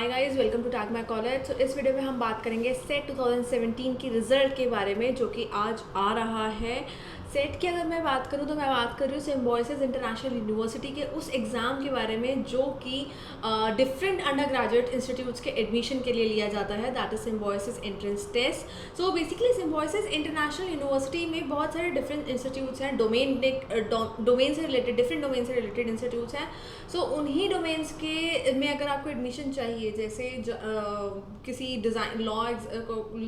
Hi guys, welcome to tag my college. तो इस video में हम बात करेंगे सेट 2017 की रिज़ल्ट के बारे में, जो कि आज आ रहा है। सेट की अगर मैं बात करूं तो मैं बात कर रही हूँ सिम्बोयसिस इंटरनेशनल यूनिवर्सिटी के उस एग्ज़ाम के बारे में जो कि डिफरेंट अंडर ग्रेजुएट इंस्टीट्यूट्स के एडमिशन के लिए लिया जाता है। That is Symbiosis entrance test. So basically Symbiosis International University में बहुत सारे डिफरेंट इंस्टीट्यूट्स हैं, डोमेन से रिलेटेड, डिफरेंट डोमेन से रिलेटेड इंस्टीट्यूट्स हैं। सो उन्हीं डोमेन्स के में अगर आपको एडमिशन चाहिए, जैसे किसी डिज़ाइन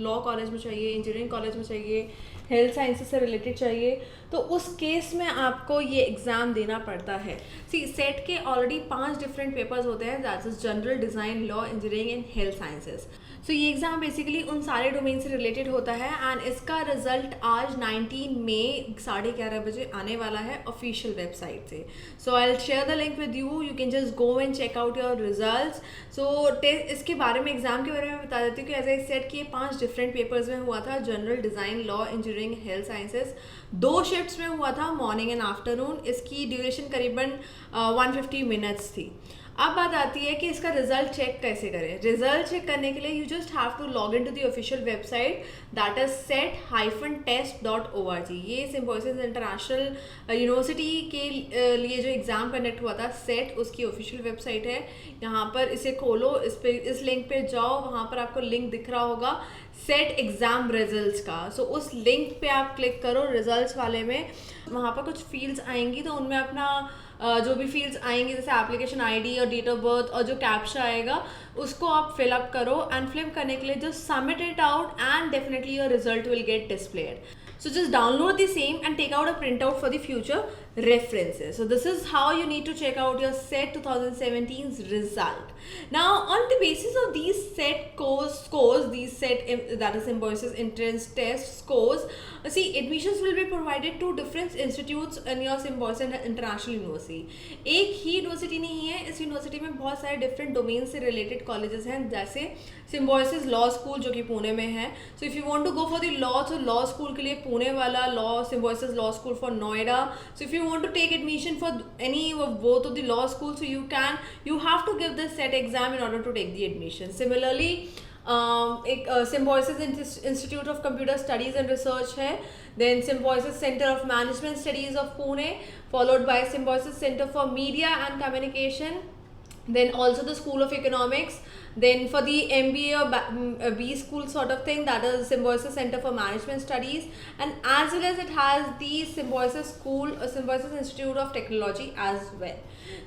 लॉ कॉलेज में चाहिए, इंजीनियरिंग कॉलेज में चाहिए, हेल्थ साइंसेज से रिलेटेड चाहिए, तो उस केस में आपको ये एग्ज़ाम देना पड़ता है। सेट के ऑलरेडी 5 डिफरेंट पेपर्स होते हैं, that is general, design, law, engineering and health sciences. So ये एग्ज़ाम बेसिकली उन सारे डोमेन से रिलेटेड होता है एंड इसका रिजल्ट आज 19 मई 11:30 बजे आने वाला है ऑफिशियल वेबसाइट से। So I will share the link with you can just go and check out your results. So इसके बारे में, एग्जाम के बारे में बता देती हूँ कि एज आई सेड कि ये 5 डिफरेंट पेपर्स में हुआ था। General, design, law, engineering, health sciences. 2 shifts में हुआ था, मॉर्निंग एंड आफ्टरनून। इसकी ड्यूरेशन करीबन 150 मिनट्स थी। अब बात आती है कि इसका रिजल्ट चेक कैसे करें। रिजल्ट चेक करने के लिए you just have to log in to the official website, that is set-test.org। ये सिम्बोयसिस इंटरनेशनल यूनिवर्सिटी के लिए जो एग्ज़ाम कंडक्ट हुआ था, सेट, उसकी ऑफिशियल वेबसाइट है। यहाँ पर इसे खोलो, इस लिंक पे जाओ, वहाँ पर आपको लिंक दिख रहा होगा सेट एग्ज़ाम रिजल्ट्स का। सो उस लिंक पे आप क्लिक करो रिजल्ट्स वाले में। वहाँ पर कुछ फील्ड्स आएंगी, तो उनमें अपना जो भी फील्ड्स आएंगी, जैसे एप्लीकेशन आईडी और डेट ऑफ बर्थ और जो कैप्चा आएगा, उसको आप फिलअप करो एंड फिलअप करने के लिए just submit it out and definitely your result will get displayed. So just download the same and take out a printout for the future references. So this is how you need to check out your SET 2017's result. Now on the basis of these SET scores, these SET, that is Symbiosis Entrance Test scores, see, admissions will be provided to different institutes in your Symbiosis International University. एक ही university नहीं है, इस university में बहुत सारे different domain से related colleges हैं, जैसे सिम्बोयसिस लॉ स्कूल जो कि पुणे में है। So if you want to go for the law, तो लॉ स्कूल के लिए पुणे वाला, law Symbiosis law school for Noida. So if you want to take admission for any of both of the law school, so you have to give this SET exam in order to take the admission. Similarly एक Symbiosis institute of computer studies and research है, then Symbiosis centre of management studies of Pune, followed by Symbiosis centre for media and communication, then also the School of Economics. Then for the MBA or B school sort of thing, that is Symbiosis Center for Management Studies, and as well as it has the Symbiosis School, Symbiosis Institute of Technology as well.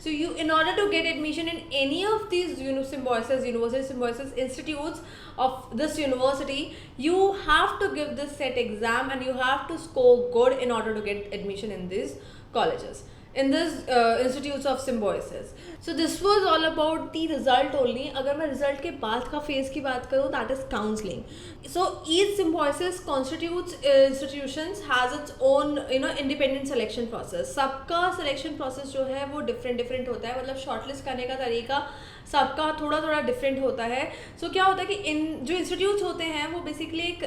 So you, in order to get admission in any of these Symbiosis institutes of this university, you have to give this set exam and you have to score good in order to get admission in these colleges, in this institutes of Symbiosis. So this was all about the result only. अगर मैं result के बाद का phase की बात करूँ, that is counseling. So each Symbiosis constitutes institutions has its own independent selection process. सबका selection process जो है वो different होता है, मतलब shortlist करने का तरीका सबका थोड़ा डिफरेंट होता है। सो क्या होता है कि इन जो इंस्टीट्यूट्स होते हैं वो बेसिकली एक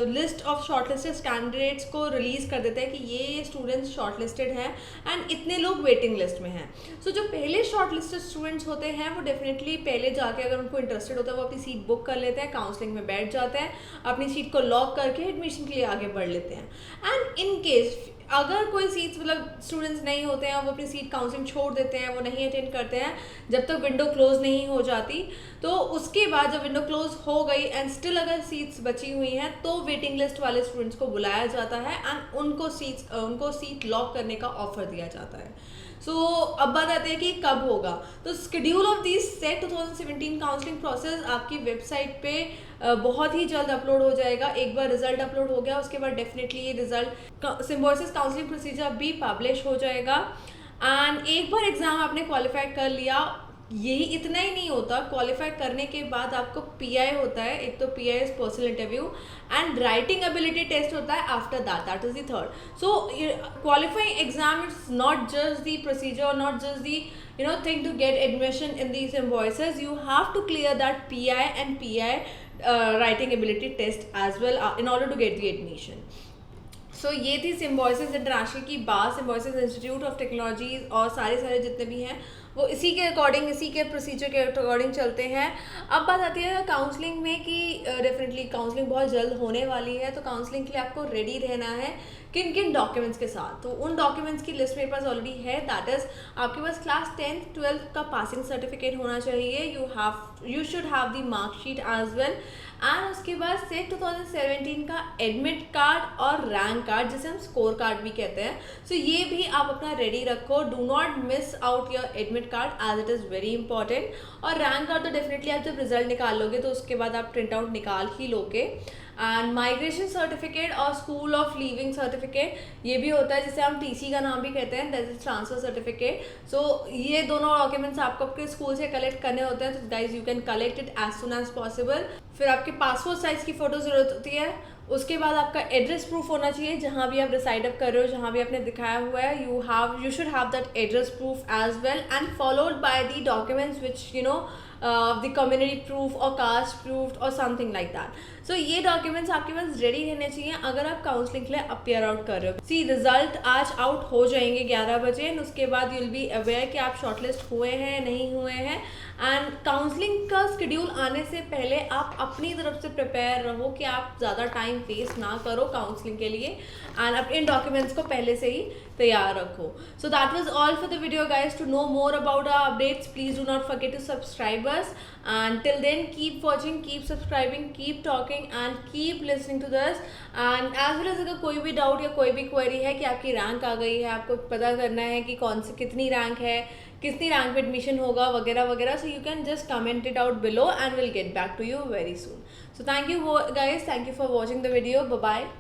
लिस्ट ऑफ शॉर्टलिस्टेड कैंडिडेट्स को रिलीज़ कर देते हैं कि ये स्टूडेंट्स शॉर्टलिस्टेड हैं एंड इतने लोग वेटिंग लिस्ट में हैं। सो जो पहले शॉर्टलिस्टेड स्टूडेंट्स होते हैं वो डेफिनेटली पहले जाके, अगर उनको इंटरेस्टेड होता है, वो अपनी सीट बुक कर लेते हैं, काउंसलिंग में बैठ जाते हैं, अपनी सीट को लॉक करके एडमिशन के लिए आगे बढ़ लेते हैं। एंड इन केस अगर कोई सीट्स, मतलब स्टूडेंट्स नहीं होते हैं, वो अपनी सीट काउंसलिंग छोड़ देते हैं, वो नहीं अटेंड करते हैं जब तक विंडो क्लोज नहीं हो जाती, तो उसके बाद जब विंडो क्लोज हो गई एंड स्टिल अगर सीट्स बची हुई हैं, तो वेटिंग लिस्ट वाले स्टूडेंट्स को बुलाया जाता है एंड उनको सीट लॉक करने का ऑफर दिया जाता है। सो अब बात आती है कि कब होगा। तो schedule of this set 2017 counselling process आपकी वेबसाइट पे बहुत ही जल्द अपलोड हो जाएगा। एक बार रिजल्ट अपलोड हो गया, उसके बाद डेफिनेटली ये रिजल्ट सिम्बोयसिस काउंसलिंग प्रोसीजर भी पब्लिश हो जाएगा। एंड एक बार एग्जाम आपने क्वालिफाई कर लिया, यही इतना ही नहीं होता, क्वालिफाई करने के बाद आपको पीआई होता है। एक तो PI is personal interview and writing ability test होता है after that is the third. So qualifying exam is not just the procedure, not just the thing to get admission in these Symbiosis. You have to clear that PI and PI writing ability test as well in order to get the admission. सो ये थी Symbiosis international की बात, Symbiosis institute of technology और सारे जितने भी हैं वो इसी के अकॉर्डिंग, इसी के प्रोसीजर के अकॉर्डिंग चलते हैं। अब बात आती है काउंसलिंग में कि डेफिनेटली काउंसलिंग बहुत जल्द होने वाली है, तो काउंसलिंग के लिए आपको रेडी रहना है किन किन डॉक्यूमेंट्स के साथ। तो उन डॉक्यूमेंट्स की लिस्ट मेरे पास ऑलरेडी है, दैट इज़ आपके पास क्लास 10th 12th का पासिंग सर्टिफिकेट होना चाहिए, you should have the marksheet as well, and उसके बाद सेट 2017 का एडमिट कार्ड और रैंक कार्ड, जिसे हम स्कोर कार्ड भी कहते हैं। सो ये भी आप अपना रेडी रखो, do not miss out your admit card as it is very important. और रैंक कार्ड तो डेफिनेटली आप जब रिजल्ट निकाल लोगे तो उसके बाद आप प्रिंट आउट निकाल ही लोगे। एंड माइग्रेशन सर्टिफिकेट और स्कूल ऑफ लीविंग सर्टिफिकेट, ये भी होता है जिसे हम टीसी का नाम भी कहते हैं, दैट इज ट्रांसफर सर्टिफिकेट। सो ये दोनों डॉक्यूमेंट्स आपको आपके स्कूल से कलेक्ट करने होते हैं, तो guys you can collect it as soon as possible. फिर आपके पासपोर्ट साइज की फ़ोटो ज़रूरत होती है। उसके बाद आपका एड्रेस प्रूफ होना चाहिए, जहाँ भी आप रिसाइड अप कर रहे हो, जहाँ भी आपने दिखाया हुआ है, you should have that address proof as well, and followed by the documents which you know the community proof और कास्ट प्रूफ और समथिंग लाइक दैट। सो ये डॉक्यूमेंट्स आपके पास रेडी रहने चाहिए अगर आप काउंसलिंग के लिए अपियर आउट कर रहे हो। सी रिजल्ट आज आउट हो जाएंगे 11 बजे, एंड उसके बाद यूल बी अवेयर कि आप शॉर्टलिस्ट हुए हैं नहीं हुए हैं। एंड काउंसलिंग का शेड्यूल आने से पहले आप अपनी तरफ से प्रिपेयर रहो कि आप ज़्यादा टाइम वेस्ट ना करो काउंसलिंग के लिए, एंड आप इन डॉक्यूमेंट्स को पहले से ही तैयार रखो। So that was all for the video guys. To know more about our updates please do not forget to subscribe us, and till then keep watching, keep subscribing, keep talking and keep listening to this, and as well as अगर कोई भी doubt या कोई भी query है कि आपकी rank आ गई है, आपको पता करना है कि कौन सी कितनी रैंक है, कितनी रैंक पे एडमिशन होगा वगैरह वगैरह, so you can just comment it out below and will get back to you very soon. So thank you guys, thank you for watching the video, bye bye.